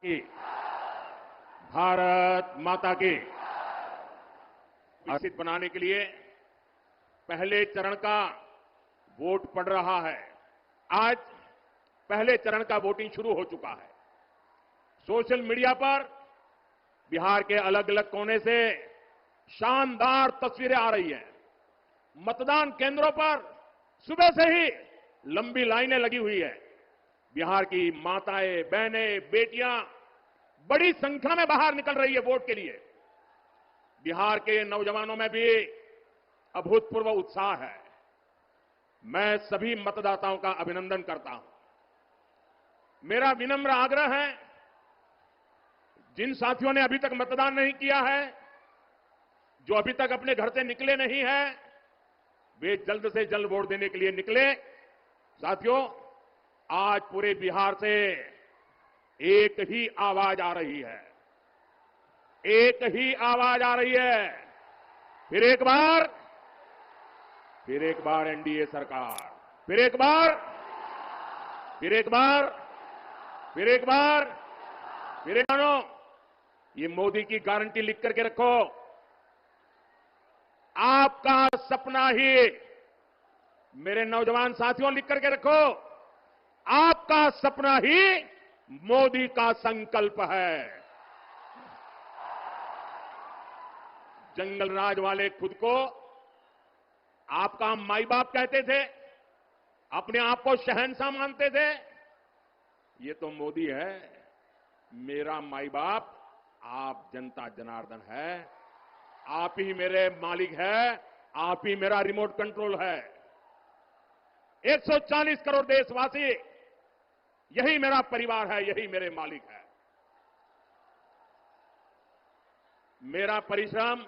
की भारत माता की विकसित बनाने के लिए पहले चरण का वोट पड़ रहा है। आज पहले चरण का वोटिंग शुरू हो चुका है। सोशल मीडिया पर बिहार के अलग अलग कोने से शानदार तस्वीरें आ रही हैं। मतदान केंद्रों पर सुबह से ही लंबी लाइनें लगी हुई है। बिहार की माताएं, बहनें, बेटियां बड़ी संख्या में बाहर निकल रही है वोट के लिए। बिहार के नौजवानों में भी अभूतपूर्व उत्साह है। मैं सभी मतदाताओं का अभिनंदन करता हूं। मेरा विनम्र आग्रह है, जिन साथियों ने अभी तक मतदान नहीं किया है, जो अभी तक अपने घर से निकले नहीं हैं, वे जल्द से जल्द वोट देने के लिए निकले। साथियों, आज पूरे बिहार से एक ही आवाज आ रही है, एक ही आवाज आ रही है। फिर एक बार एनडीए सरकार, फिर एक बार, ये मोदी की गारंटी लिख करके रखो। आपका सपना ही, मेरे नौजवान साथियों लिख करके रखो, आपका सपना ही मोदी का संकल्प है। जंगल राज वाले खुद को आपका माई बाप कहते थे, अपने आप को शहंशाह मानते थे। ये तो मोदी है, मेरा माई बाप आप जनता जनार्दन है, आप ही मेरे मालिक है, आप ही मेरा रिमोट कंट्रोल है। 140 करोड़ देशवासी, यही मेरा परिवार है, यही मेरे मालिक है। मेरा परिश्रम,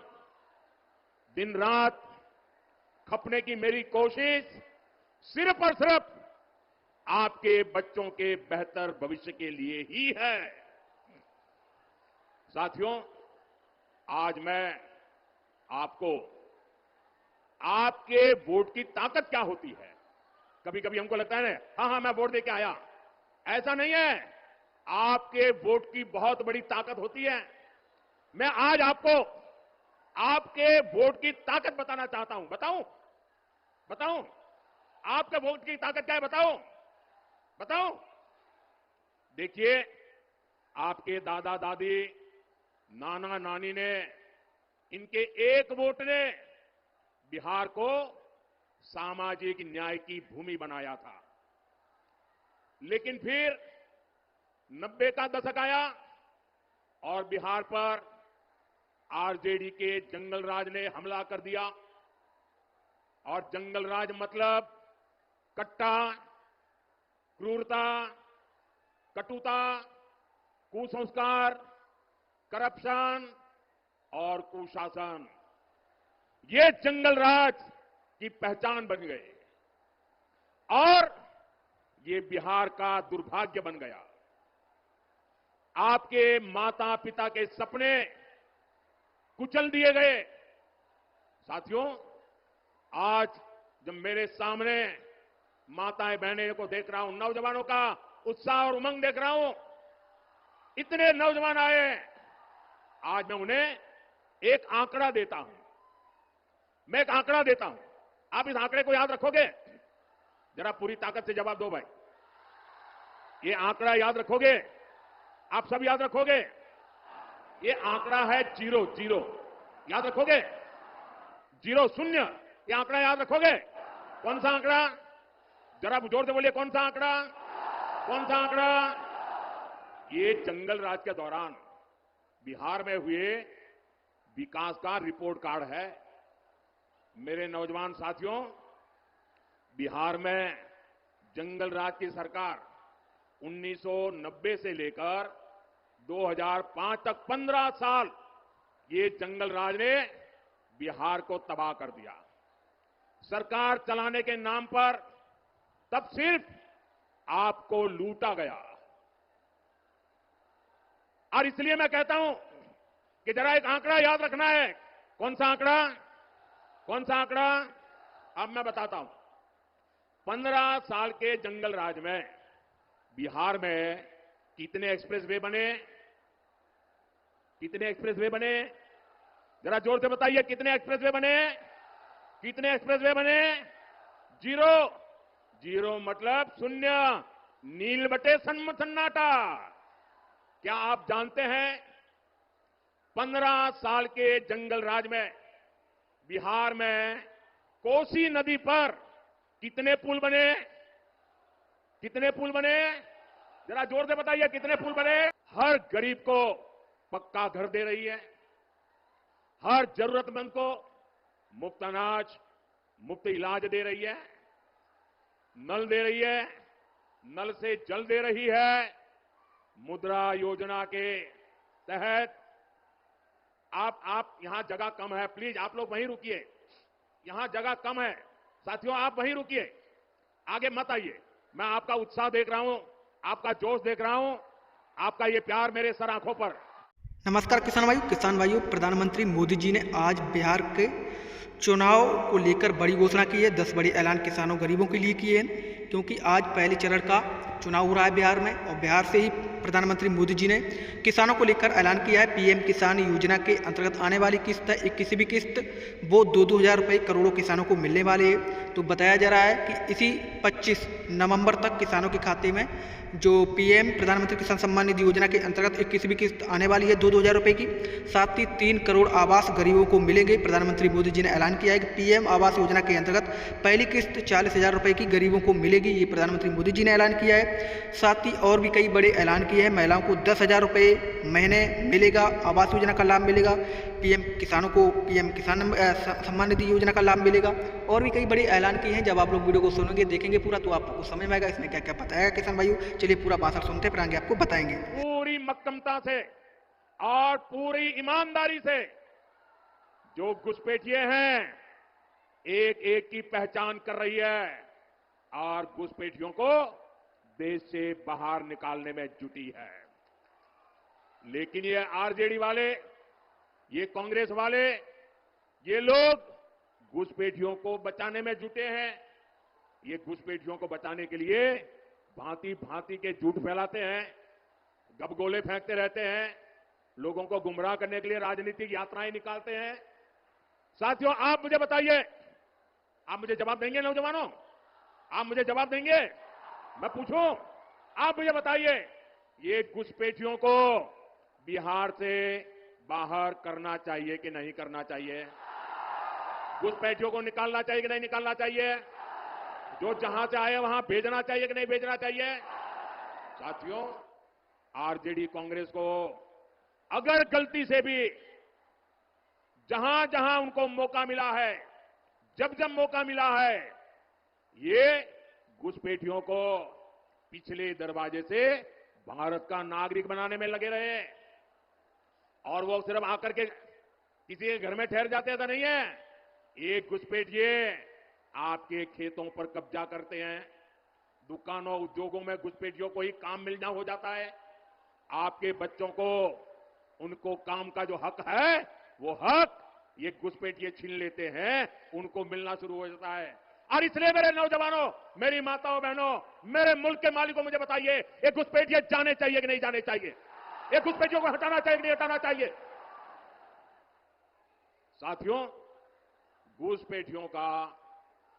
दिन रात खपने की मेरी कोशिश सिर्फ और सिर्फ आपके बच्चों के बेहतर भविष्य के लिए ही है। साथियों, आज मैं आपको आपके वोट की ताकत क्या होती है, कभी कभी हमको लगता है ना, हां मैं वोट देके आया। ऐसा नहीं है। आपके वोट की बहुत बड़ी ताकत होती है। मैं आज आपको आपके वोट की ताकत बताना चाहता हूं। बताऊं आपके वोट की ताकत क्या है? बताऊं। देखिए, आपके दादा दादी, नाना नानी ने, इनके एक वोट ने बिहार को सामाजिक न्याय की भूमि बनाया था। लेकिन फिर 90 का दशक आया और बिहार पर आरजेडी के जंगल राज ने हमला कर दिया। और जंगल राज मतलब कट्टा, क्रूरता, कटुता, कुसंस्कार, करप्शन और कुशासन, ये जंगल राज की पहचान बन गए और ये बिहार का दुर्भाग्य बन गया। आपके माता पिता के सपने कुचल दिए गए। साथियों, आज जब मेरे सामने माताएं बहनें को देख रहा हूं, नौजवानों का उत्साह और उमंग देख रहा हूं, इतने नौजवान आए, आज मैं उन्हें एक आंकड़ा देता हूं। मैं एक आंकड़ा देता हूं, आप इस आंकड़े को याद रखोगे? जरा पूरी ताकत से जवाब दो भाई। ये आंकड़ा याद रखोगे? आप सब याद रखोगे? ये आंकड़ा है जीरो। याद रखोगे? 0 0। ये आंकड़ा याद रखोगे? कौन सा आंकड़ा? जरा जोर से बोलिए, कौन सा आंकड़ा? ये जंगल राज के दौरान बिहार में हुए विकास का रिपोर्ट कार्ड है। मेरे नौजवान साथियों, बिहार में जंगल राज की सरकार 1990 से लेकर 2005 तक 15 साल ये जंगल राज ने बिहार को तबाह कर दिया। सरकार चलाने के नाम पर तब सिर्फ आपको लूटा गया। और इसलिए मैं कहता हूं कि जरा एक आंकड़ा याद रखना है। कौन सा आंकड़ा? अब मैं बताता हूं। 15 साल के जंगल राज में बिहार में कितने एक्सप्रेसवे बने? कितने एक्सप्रेसवे बने? जरा जोर से बताइए, कितने एक्सप्रेसवे बने? कितने एक्सप्रेसवे बने? जीरो। जीरो मतलब शून्य। नील बटे सन्नाटा। क्या आप जानते हैं 15 साल के जंगल राज में बिहार में कोसी नदी पर कितने पुल बने? कितने पुल बने? जरा जोर से बताइए, कितने पुल बने? हर गरीब को पक्का घर दे रही है, हर जरूरतमंद को मुफ्त अनाज, मुफ्त इलाज दे रही है, नल दे रही है, नल से जल दे रही है। मुद्रा योजना के तहत आप यहां जगह कम है, प्लीज आप लोग वहीं रुकिए, यहां जगह कम है। साथियों आप वहीं रुकिए, आगे मत आइए। मैं आपका उत्साह देख रहा हूं, आपका जोश देख रहा हूं, आपका ये प्यार मेरे सर आंखों पर। नमस्कार किसान भाइयों, प्रधानमंत्री मोदी जी ने आज बिहार के चुनाव को लेकर बड़ी घोषणा की है। 10 बड़े ऐलान किसानों गरीबों के लिए किए हैं, क्योंकि आज पहले चरण का चुनाव हो रहा है बिहार में, और बिहार से ही प्रधानमंत्री मोदी जी ने किसानों को लेकर ऐलान किया है। पीएम किसान योजना के अंतर्गत आने वाली किस्त है, 21वीं किस्त, वो 2-2 हज़ार रुपये करोड़ों किसानों को मिलने वाले हैं। तो बताया जा रहा है कि इसी 25 नवंबर तक किसानों के खाते में जो पीएम प्रधानमंत्री किसान सम्मान निधि योजना के अंतर्गत 21वीं किस्त आने वाली है 2-2 हज़ार रुपये की। साथ ही 3 करोड़ आवास गरीबों को मिलेंगे। प्रधानमंत्री मोदी जी ने ऐलान किया है कि पीएम आवास योजना के अंतर्गत पहली किस्त 40,000 रुपये की गरीबों को मिलेगी, ये प्रधानमंत्री मोदी जी ने ऐलान किया है। साथ ही और भी कई बड़े ऐलान किए हैं। महिलाओं को 10,000 रुपये महीने मिलेगा, आवास योजना का लाभ मिलेगा। पीएम किसानों को पीएम किसान सम्मान निधि योजना का लाभ मिलेगा, और भी कई बड़े ऐलान किए हैं। जब आप लोग वीडियो को सुनेंगे, देखेंगे पूरा, तो आपको समझ में आएगा इसमें क्या क्या बताएगा किसान भाइयों। चलिए पूरा भाषण सुनते फिर आगे आपको बताएंगे। पूरी मक्कमता से और पूरी ईमानदारी से जो घुसपैठिए हैं एक एक की पहचान कर रही है और घुसपैठियों को देश से बाहर निकालने में जुटी है। लेकिन ये आरजेडी वाले, ये कांग्रेस वाले, ये लोग घुसपैठियों को बचाने में जुटे हैं। ये घुसपैठियों को बचाने के लिए भांति भांति के झूठ फैलाते हैं, गबगोले फेंकते रहते हैं, लोगों को गुमराह करने के लिए राजनीतिक यात्राएं निकालते हैं। साथियों आप मुझे बताइए, आप मुझे जवाब देंगे नौजवानों? आप मुझे जवाब देंगे? मैं पूछूं, आप मुझे बताइए, ये घुसपैठियों को बिहार से बाहर करना चाहिए कि नहीं करना चाहिए? घुसपैठियों को निकालना चाहिए कि नहीं निकालना चाहिए? जो जहां से आए वहां भेजना चाहिए कि नहीं भेजना चाहिए? साथियों आरजेडी कांग्रेस को अगर गलती से भी जहां जहां उनको मौका मिला है, जब जब मौका मिला है, ये घुसपैठियों को पिछले दरवाजे से भारत का नागरिक बनाने में लगे रहे। और वो सिर्फ आकर के किसी के घर में ठहर जाते ऐसा नहीं है। एक घुसपैठिए आपके खेतों पर कब्जा करते हैं, दुकानों उद्योगों में घुसपैठियों को ही काम मिलना हो जाता है। आपके बच्चों को उनको काम का जो हक है, वो हक ये घुसपैठिए छीन लेते हैं, उनको मिलना शुरू हो जाता है। और इसलिए मेरे नौजवानों, मेरी माताओं बहनों, मेरे मुल्क के मालिकों, मुझे बताइए, ये घुसपैठिए जाने चाहिए कि नहीं जाने चाहिए? ये घुसपैठियों को हटाना चाहिए कि नहीं हटाना चाहिए? साथियों घुसपैठियों का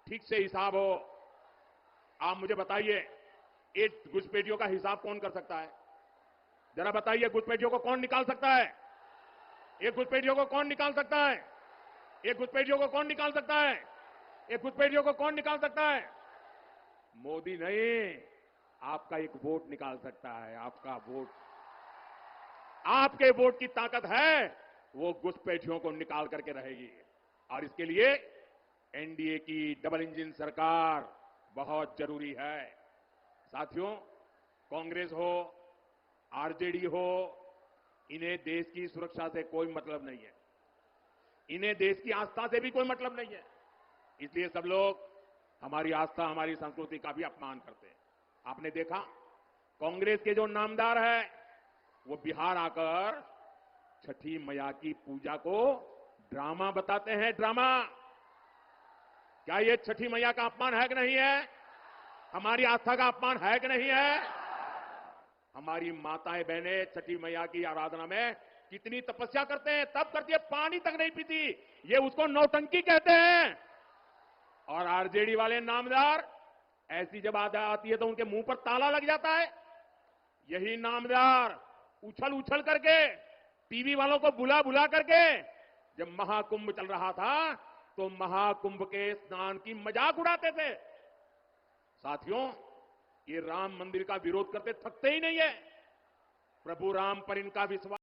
ठीक से हिसाब हो। आप मुझे बताइए, ये घुसपैठियों का हिसाब कौन कर सकता है? जरा बताइए, घुसपैठियों को कौन निकाल सकता है? ये घुसपैठियों को कौन निकाल सकता है? ये घुसपैठियों को कौन निकाल सकता है? ये घुसपैठियों को कौन निकाल सकता है? मोदी नहीं, आपका एक वोट निकाल सकता है। आपका वोट, आपके वोट की ताकत है, वो घुसपैठियों को निकाल करके रहेगी। और इसके लिए एनडीए की डबल इंजन सरकार बहुत जरूरी है। साथियों कांग्रेस हो, आरजेडी हो, इन्हें देश की सुरक्षा से कोई मतलब नहीं है, इन्हें देश की आस्था से भी कोई मतलब नहीं है। इसलिए सब लोग हमारी आस्था, हमारी संस्कृति का भी अपमान करते हैं। आपने देखा कांग्रेस के जो नामदार है, वो बिहार आकर छठी मैया की पूजा को ड्रामा बताते हैं। ड्रामा, क्या ये छठी मैया का अपमान है कि नहीं है? हमारी आस्था का अपमान है कि नहीं है? हमारी माताएं बहनें छठी मैया की आराधना में कितनी तपस्या करते हैं, तब करती है, पानी तक नहीं पीती। ये उसको नौटंकी कहते हैं। और आरजेडी वाले नामदार ऐसी जब आती है तो उनके मुंह पर ताला लग जाता है। यही नामदार उछल उछल करके, टीवी वालों को बुला बुला करके, जब महाकुंभ चल रहा था तो महाकुंभ के स्नान की मजाक उड़ाते थे। साथियों, ये राम मंदिर का विरोध करते थकते ही नहीं है। प्रभु राम पर इनका विश्वास